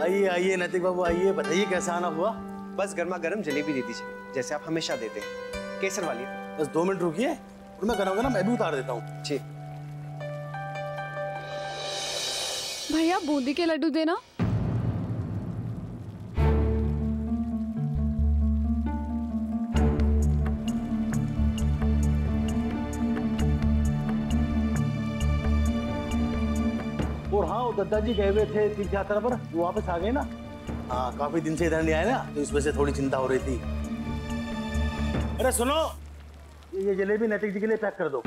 आइए आइए नैतिक बाबू आइए, बताइए कैसा आना हुआ। बस गर्मा गर्म जलेबी दे दीजिए, जैसे आप हमेशा देते हैं, केसर वाली। बस 2 मिनट रुकिए और मैं गरम गरम मैं भी उतार देता हूँ। जी भैया बूंदी के लड्डू देना। और हाँ, वो दद्दा जी गए हुए थे तीर्थ यात्रा पर, वो वापस आ गए ना। हाँ, काफी दिन से इधर नहीं आए ना, तो इस वजह से थोड़ी चिंता हो रही थी। अरे सुनो, ये जलेबी नैतिक जी के लिए पैक कर दो।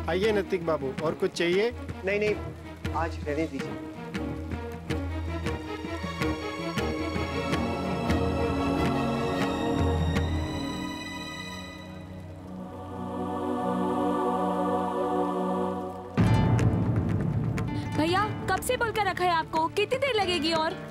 आइए नैतिक बाबू, और कुछ चाहिए? नहीं नहीं, आज रहने दीजिए। भैया कब से बोलकर रखा है आपको, कितनी देर लगेगी? और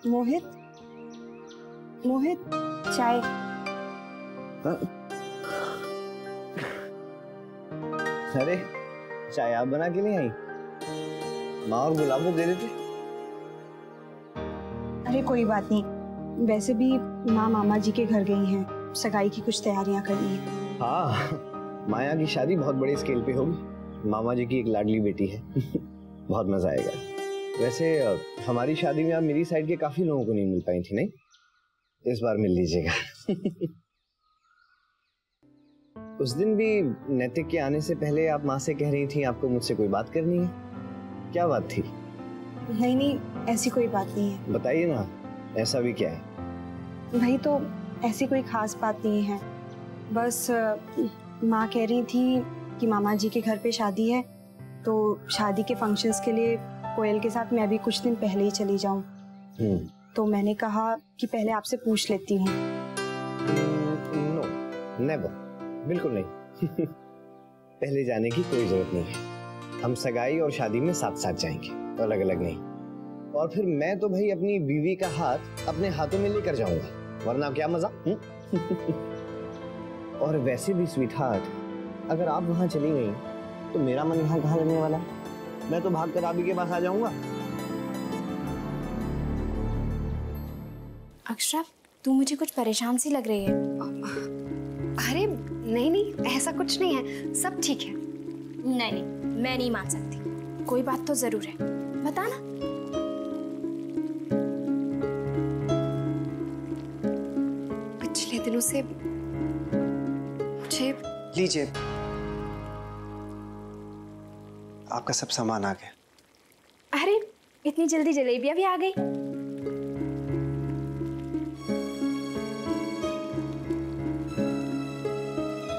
मोहित, मोहित चाय। अरे चाय आप बना के नहीं आई? माँ और गुलाब को दे देते। अरे कोई बात नहीं, वैसे भी माँ मामा जी के घर गई हैं, सगाई की कुछ तैयारियां करनी है। हाँ, माया की शादी बहुत बड़े स्केल पे होगी। मामा जी की एक लाडली बेटी है। बहुत मजा आएगा। वैसे हमारी शादी में आप मेरी साइड के काफी लोगों को नहीं मिल पाई थी, नहीं? इस बार मिल लीजिएगा। उस दिन भी नैतिक के आने से पहले आप माँ से कह रही थी आपको मुझसे कोई बात करनी है। क्या बात थी? नहीं नहीं, ऐसी कोई बात नहीं है। बताइए ना, ऐसा भी क्या है? भाई तो ऐसी कोई खास बात नहीं है, बस माँ कह रही थी कि मामा जी के घर पे शादी है, तो शादी के फंक्शंस के लिए कोयल के साथ मैं भी कुछ दिन पहले ही चली जाऊं। तो मैंने कहा कि पहले आपसे पूछ लेती हूँ। नो, नेवर, बिल्कुल नहीं। पहले जाने की कोई जरूरत नहीं है। हम सगाई और शादी में साथ साथ जाएंगे, अलग अलग नहीं। और फिर मैं तो भाई अपनी बीवी का हाथ अपने हाथों में लेकर जाऊंगा, वरना क्या मजा। और वैसे भी स्वीट हार्ट, अगर आप वहां चली गई तो मेरा मन यहाँ कहाँ रहने वाला? मैं तो भागकर आप ही के पास आ जाऊंगा। अक्षरा, तू मुझे कुछ परेशान सी लग रही है। अरे नहीं नहीं, ऐसा कुछ नहीं है, सब ठीक है। नहीं नहीं, मैं नहीं मान सकती, कोई बात तो जरूर है, बता ना। पिछले दिनों से मुझे। लीजिए, आपका सब सामान आ गया। अरे इतनी जल्दी जलेबियां भी आ गई?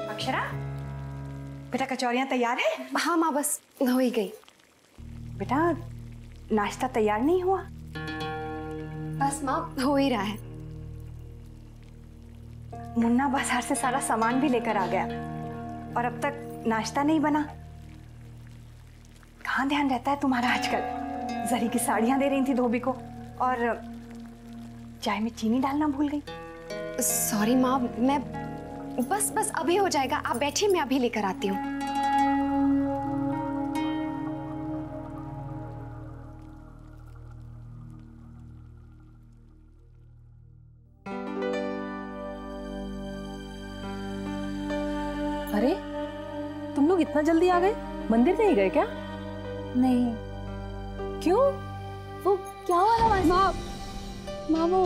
अक्षरा, बेटा कचौरियां तैयार है? हाँ माँ, बस हो ही गई। बेटा नाश्ता तैयार नहीं हुआ? बस माँ, हो ही रहा है। मुन्ना बाजार से सारा सामान भी लेकर आ गया और अब तक नाश्ता नहीं बना। कहाँ ध्यान रहता है तुम्हारा आजकल? जरी की साड़ियां दे रही थी धोबी को और चाय में चीनी डालना भूल गई। सॉरी माँ, मैं बस अभी हो जाएगा, आप बैठिए, मैं अभी लेकर आती हूँ। अरे तुम लोग इतना जल्दी आ गए? मंदिर नहीं गए क्या? नहीं। क्यों? वो क्या वाला माँ, वो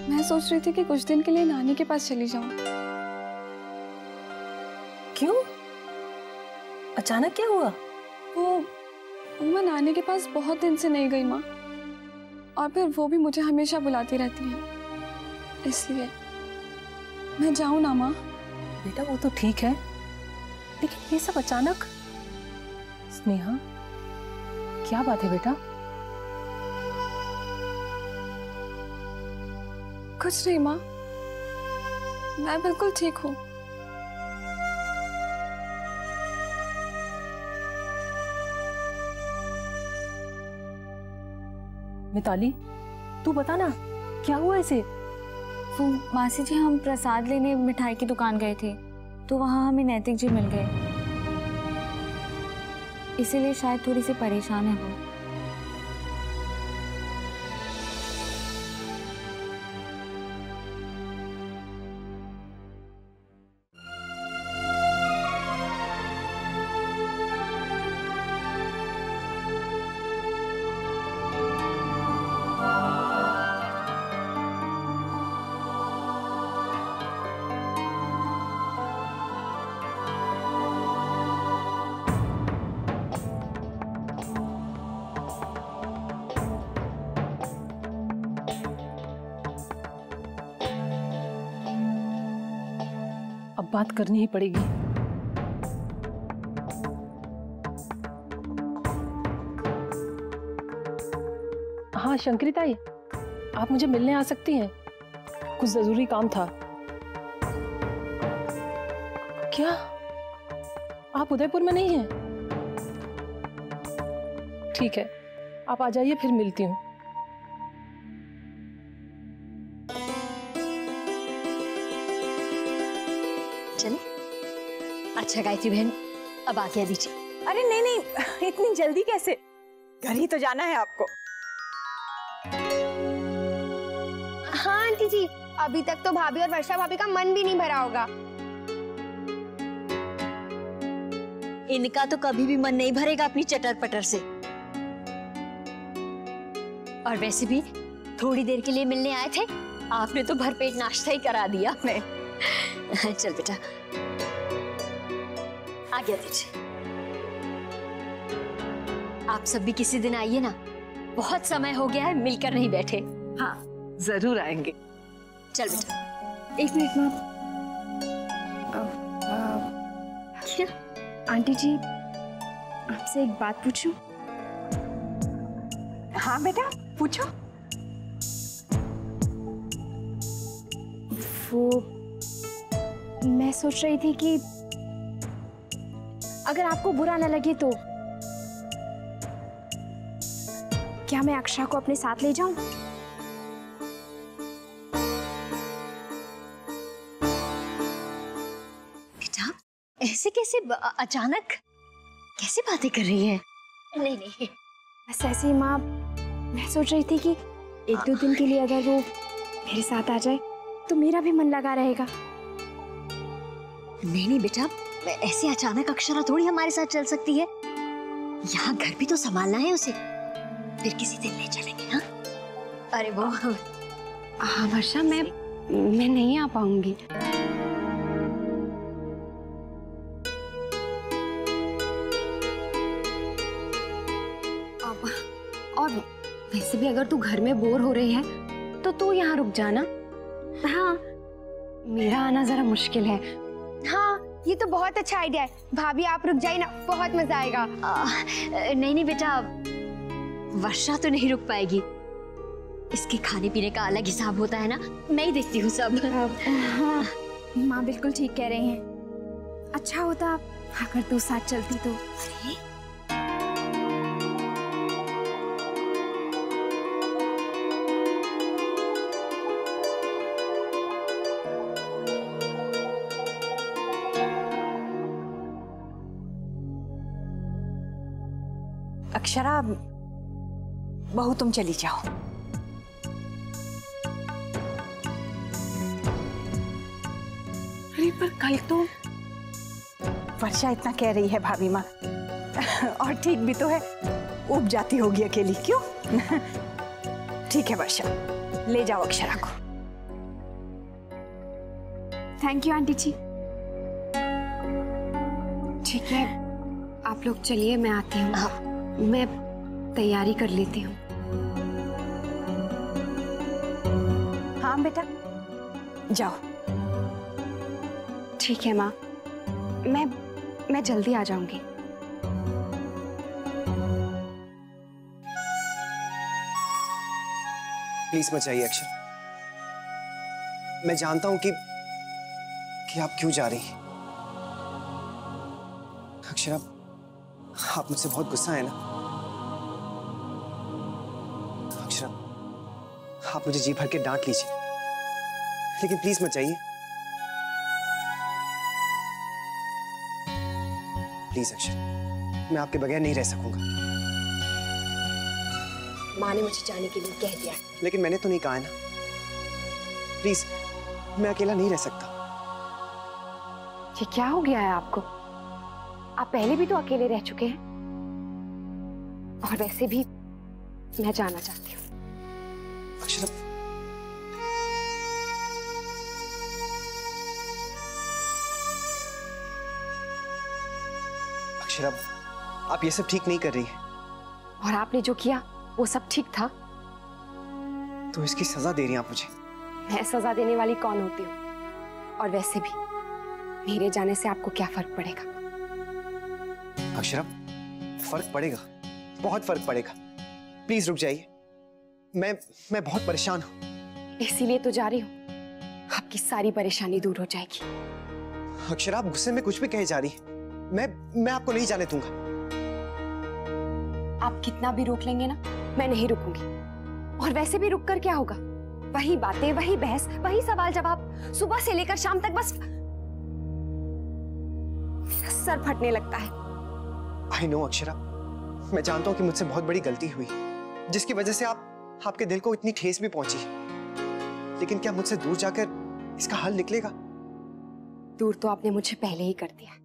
मैं सोच रही थी कि कुछ दिन के लिए नानी के पास चली जाऊं। क्यों? अचानक क्या हुआ? वो मैं नानी के पास बहुत दिन से नहीं गई माँ, और फिर वो भी मुझे हमेशा बुलाती रहती है। इसलिए मैं जाऊं ना माँ? बेटा वो तो ठीक है, लेकिन ये सब अचानक। स्नेहा, क्या बात है बेटा? कुछ नहीं माँ, मैं बिल्कुल ठीक हूँ। मिताली, तू बता ना, क्या हुआ इसे? वो मासी जी, हम प्रसाद लेने मिठाई की दुकान गए थे, तो वहाँ हमें नैतिक जी मिल गए, इसीलिए शायद थोड़ी सी परेशान है वो। अब बात करनी ही पड़ेगी। हाँ शंकरी ताई, आप मुझे मिलने आ सकती हैं, कुछ जरूरी काम था। क्या आप उदयपुर में नहीं हैं? ठीक है, आप आ जाइए, फिर मिलती हूँ। चले? अच्छा गायत्री बहन, अब आज्ञा दीजिए। अरे नहीं नहीं, इतनी जल्दी कैसे? घर ही तो जाना है आपको। हाँ आंटी जी, अभी तक तो भाभी और वर्षा भाभी का मन भी नहीं भरा होगा। इनका तो कभी भी मन नहीं भरेगा अपनी चटर पटर से। और वैसे भी थोड़ी देर के लिए मिलने आए थे, आपने तो भरपेट नाश्ता ही करा दिया। चल बेटा, आज्ञा दीजिए। आप सब भी किसी दिन आइए ना, बहुत समय हो गया है मिलकर नहीं बैठे। हाँ जरूर आएंगे। चल बेटा। एक मिनट माँ। क्या? आंटी जी, आपसे एक बात पूछूं? हाँ बेटा पूछो। वो मैं सोच रही थी कि अगर आपको बुरा न लगे तो क्या मैं अक्षरा को अपने साथ ले जाऊं? बेटा ऐसे कैसे अचानक कैसे बातें कर रही है? नहीं नहीं, बस ऐसे ही माँ, मैं सोच रही थी कि एक दो दिन के लिए अगर वो मेरे साथ आ जाए तो मेरा भी मन लगा रहेगा। नहीं नहीं बेटा, ऐसे अचानक अक्षरा थोड़ी हमारे साथ चल सकती है। यहाँ घर भी तो संभालना है उसे, फिर किसी दिन ले चलेंगे। हाँ अरे वो हाँ वर्षा, मैं नहीं आ पाऊंगी। और वैसे भी अगर तू घर में बोर हो रही है तो तू यहाँ रुक जाना। हाँ, मेरा आना जरा मुश्किल है। हाँ ये तो बहुत अच्छा आइडिया है। भाभी आप रुक जाइए ना, बहुत मजा आएगा। नहीं नहीं बेटा, वर्षा तो नहीं रुक पाएगी। इसके खाने पीने का अलग हिसाब होता है ना, मैं ही देखती हूँ सब। हाँ माँ बिल्कुल ठीक कह रही हैं। अच्छा होता अगर तू साथ चलती तो। अक्षरा, बहू तुम चली जाओ। अरे पर कल तो वर्षा इतना कह रही है भाभी माँ, और ठीक भी तो है, उब जाती होगी अकेली। क्यों? ठीक है वर्षा, ले जाओ अक्षरा को। थैंक यू आंटी जी। ठीक है, आप लोग चलिए, मैं आती हूँ। मैं तैयारी कर लेती हूँ। हाँ बेटा, जाओ। ठीक है माँ, मैं जल्दी आ जाऊंगी। प्लीज मत जाइए अक्षर। मैं जानता हूं कि आप क्यों जा रही हैं। अक्षर, आप मुझसे बहुत गुस्सा है ना। अक्षर, आप मुझे जी भर के डांट लीजिए, लेकिन प्लीज मत जाइए। प्लीज अक्षर, मैं आपके बगैर नहीं रह सकूंगा। माँ ने मुझे जाने के लिए कह दिया, लेकिन मैंने तो नहीं कहा है ना। प्लीज, मैं अकेला नहीं रह सकता। ये क्या हो गया है आपको? आप पहले भी तो अकेले रह चुके हैं, और वैसे भी मैं जाना चाहती हूँ। अक्षर, अक्षर, आप ये सब ठीक नहीं कर रही हैं। और आपने जो किया वो सब ठीक था? तो इसकी सजा दे रही हैं आप मुझे? मैं सजा देने वाली कौन होती हूँ? और वैसे भी मेरे जाने से आपको क्या फर्क पड़ेगा? अक्षरा, फर्क पड़ेगा, बहुत फर्क पड़ेगा। प्लीज रुक जाइए, मैं बहुत परेशान हूँ। इसीलिए तो जा रही हूँ, आपकी सारी परेशानी दूर हो जाएगी। अक्षरा, आप गुस्से में कुछ भी कहे जा रही है। मैं आपको नहीं जाने दूंगा। आप कितना भी रोक लेंगे ना, मैं नहीं रुकूंगी। और वैसे भी रुक कर क्या होगा? वही बातें, वही बहस, वही सवाल जवाब, सुबह से लेकर शाम तक। बस मेरा सर फटने लगता है। I know अक्षरा, मैं जानता हूँ कि मुझसे बहुत बड़ी गलती हुई, जिसकी वजह से आपके दिल को इतनी ठेस भी पहुंची। लेकिन क्या मुझसे दूर जाकर इसका हल निकलेगा? दूर तो आपने मुझे पहले ही कर दिया।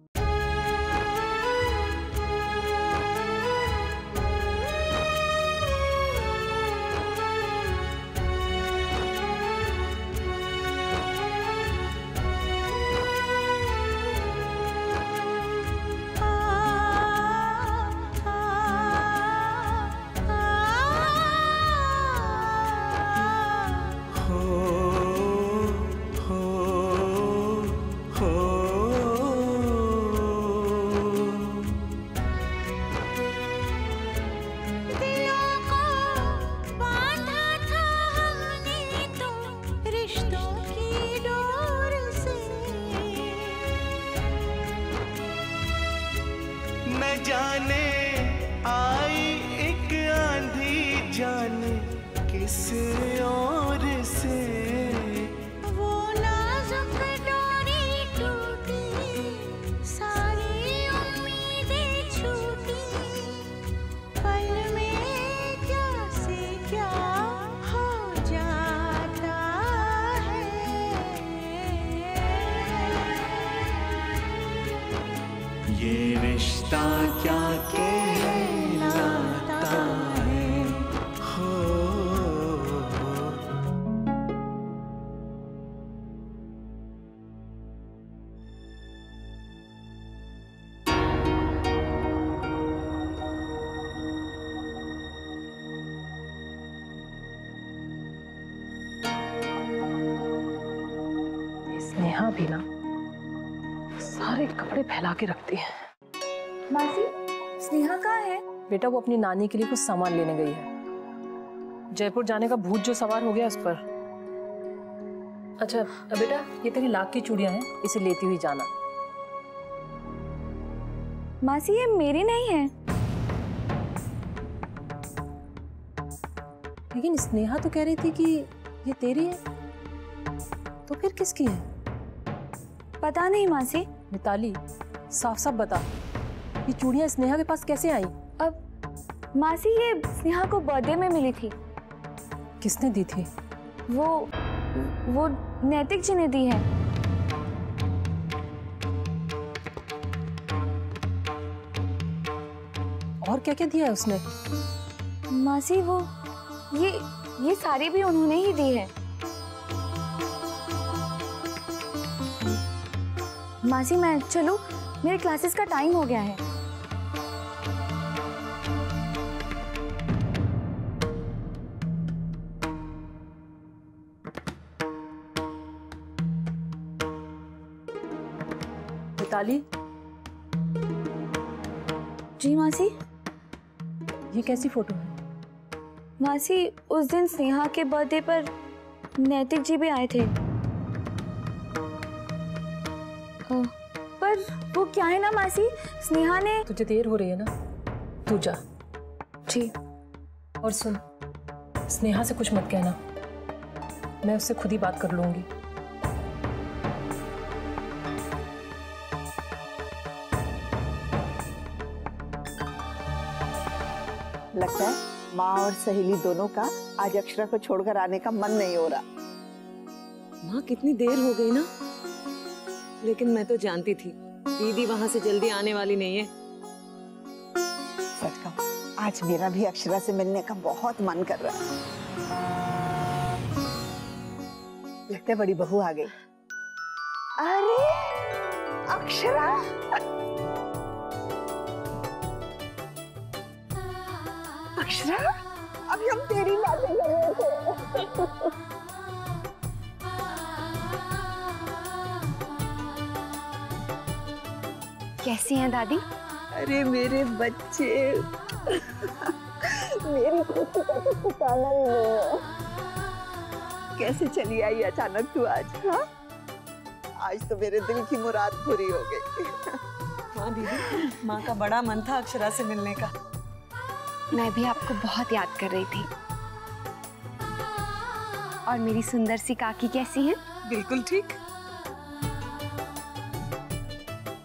स्नेहा भी ना सारे कपड़े फैला के रखती है। मासी, स्नेहा कहाँ है? बेटा, वो अपनी नानी के लिए कुछ सामान लेने गई है। जयपुर जाने का भूत जो सवार हो गया उस पर। अच्छा बेटा, ये तेरी लाख की चूड़ियां हैं, इसे लेती हुई जाना। मासी, ये मेरी नहीं है। लेकिन स्नेहा तो कह रही थी कि ये तेरी है, तो फिर किसकी है? पता नहीं मासी। मिताली, साफ साफ बता, ये चूड़ियां स्नेहा के पास कैसे आई? अब मासी, ये स्नेहा को बर्थडे में मिली थी। किसने दी थी? वो नैतिक जी ने दी है। और क्या क्या दिया है उसने? मासी, वो ये सारी भी उन्होंने ही दी है। मासी, मैं चलूं? मेरे क्लासेस का टाइम हो गया है। मिताली, जी मासी। ये कैसी फोटो है? मासी, उस दिन स्नेहा के बर्थडे पर नैतिक जी भी आए थे। पर वो क्या है ना मासी, स्नेहा ने। तुझे देर हो रही है ना, तू जा। जी। और सुन, स्नेहा से कुछ मत कहना, मैं उससे खुद ही बात कर लूंगी। लगता है माँ और सहेली दोनों का आज अक्षरा को छोड़कर आने का मन नहीं हो रहा। माँ कितनी देर हो गई ना, लेकिन मैं तो जानती थी दीदी वहां से जल्दी आने वाली नहीं है। सच कहूं, आज मेरा भी अक्षरा से मिलने का बहुत मन कर रहा है। लगता है बड़ी बहू आ गई। अरे अक्षरा, अक्षरा, अभी हम तेरी बातें कर रहे थे। कैसी हैं दादी? अरे मेरे बच्चे, मेरी खुशी का तो ठिकाना ही नहीं है। कैसे चली आई अचानक तू आज? हाँ, आज तो मेरे दिल की मुराद पूरी हो गई। हाँ दीदी, माँ का बड़ा मन था अक्षरा से मिलने का। मैं भी आपको बहुत याद कर रही थी। और मेरी सुंदर सी काकी कैसी है? बिल्कुल ठीक।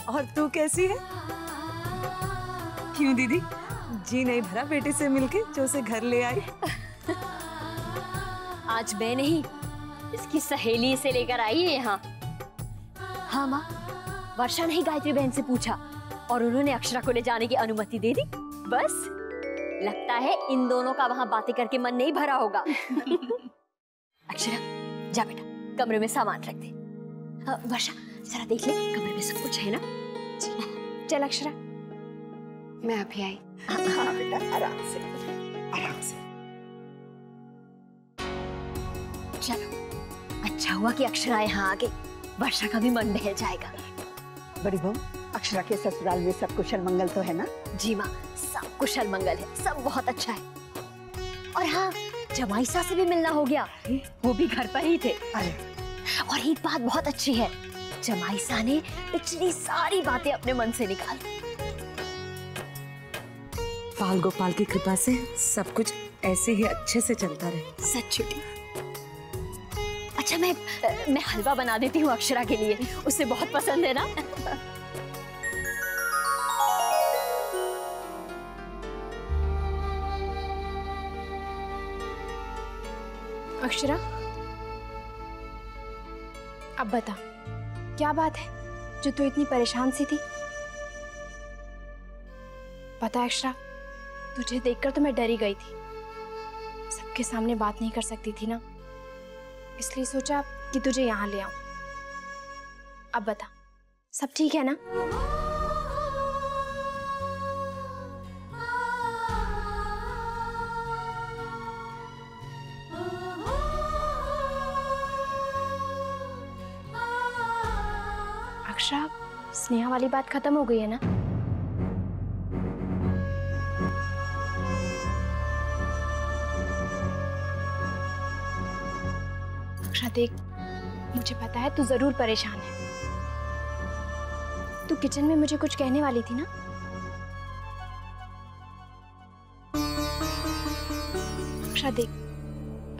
और तू कैसी है? क्यों दीदी, जी नहीं भरा बेटे से मिलके जो उसे घर ले आई? आज मैं नहीं, इसकी सहेली से लेकर आई है यहाँ। हाँ माँ, वर्षा ने ही गायत्री बहन से पूछा और उन्होंने अक्षरा को ले जाने की अनुमति दे दी। बस लगता है इन दोनों का वहां बातें करके मन नहीं भरा होगा। अक्षरा, जा बेटा, कमरे में सामान रख दे। वर्षा, जरा देख ले कमरे में सब कुछ है ना? जी। चल अक्षरा, मैं अभी आई। हाँ बेटा, आराम से, आराम से। चलो, अच्छा हुआ कि अक्षरा यहाँ आ गई, वर्षा का भी मन बहल जाएगा। बड़ी बहू, अक्षरा के ससुराल में सब कुशल मंगल तो है ना? जी माँ, सब कुशल मंगल है, सब बहुत अच्छा है। और हाँ, जमाईसा से भी मिलना हो गया, वो भी घर पर ही थे। अरे, और एक बात बहुत अच्छी है, जमाईसा ने पिछली सारी बातें अपने मन से निकाली। पाल गोपाल की कृपा से सब कुछ ऐसे ही अच्छे से चलता रहे। सच छुट्टी। अच्छा, मैं हलवा बना देती हूँ अक्षरा के लिए, उसे बहुत पसंद है ना। अक्षरा, अब बता, क्या बात है जो तू इतनी परेशान सी थी? पता है अक्षरा, तुझे देखकर तो मैं डरी गई थी। सबके सामने बात नहीं कर सकती थी ना, इसलिए सोचा कि तुझे यहाँ ले आऊं। अब बता, सब ठीक है ना? अक्षरा, स्नेहा वाली बात खत्म हो गई है ना? अक्षरा देख, मुझे पता है तू जरूर परेशान है। तू किचन में मुझे कुछ कहने वाली थी ना? अक्षरा देख,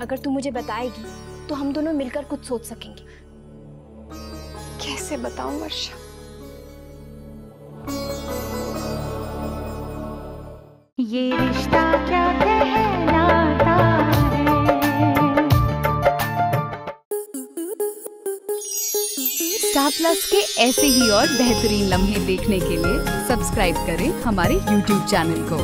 अगर तू मुझे बताएगी तो हम दोनों मिलकर कुछ सोच सकेंगे। कैसे बताऊं वर्षा? ये रिश्ता क्या कहलाता है। स्टार प्लस के ऐसे ही और बेहतरीन लम्हे देखने के लिए सब्सक्राइब करें हमारे YouTube चैनल को।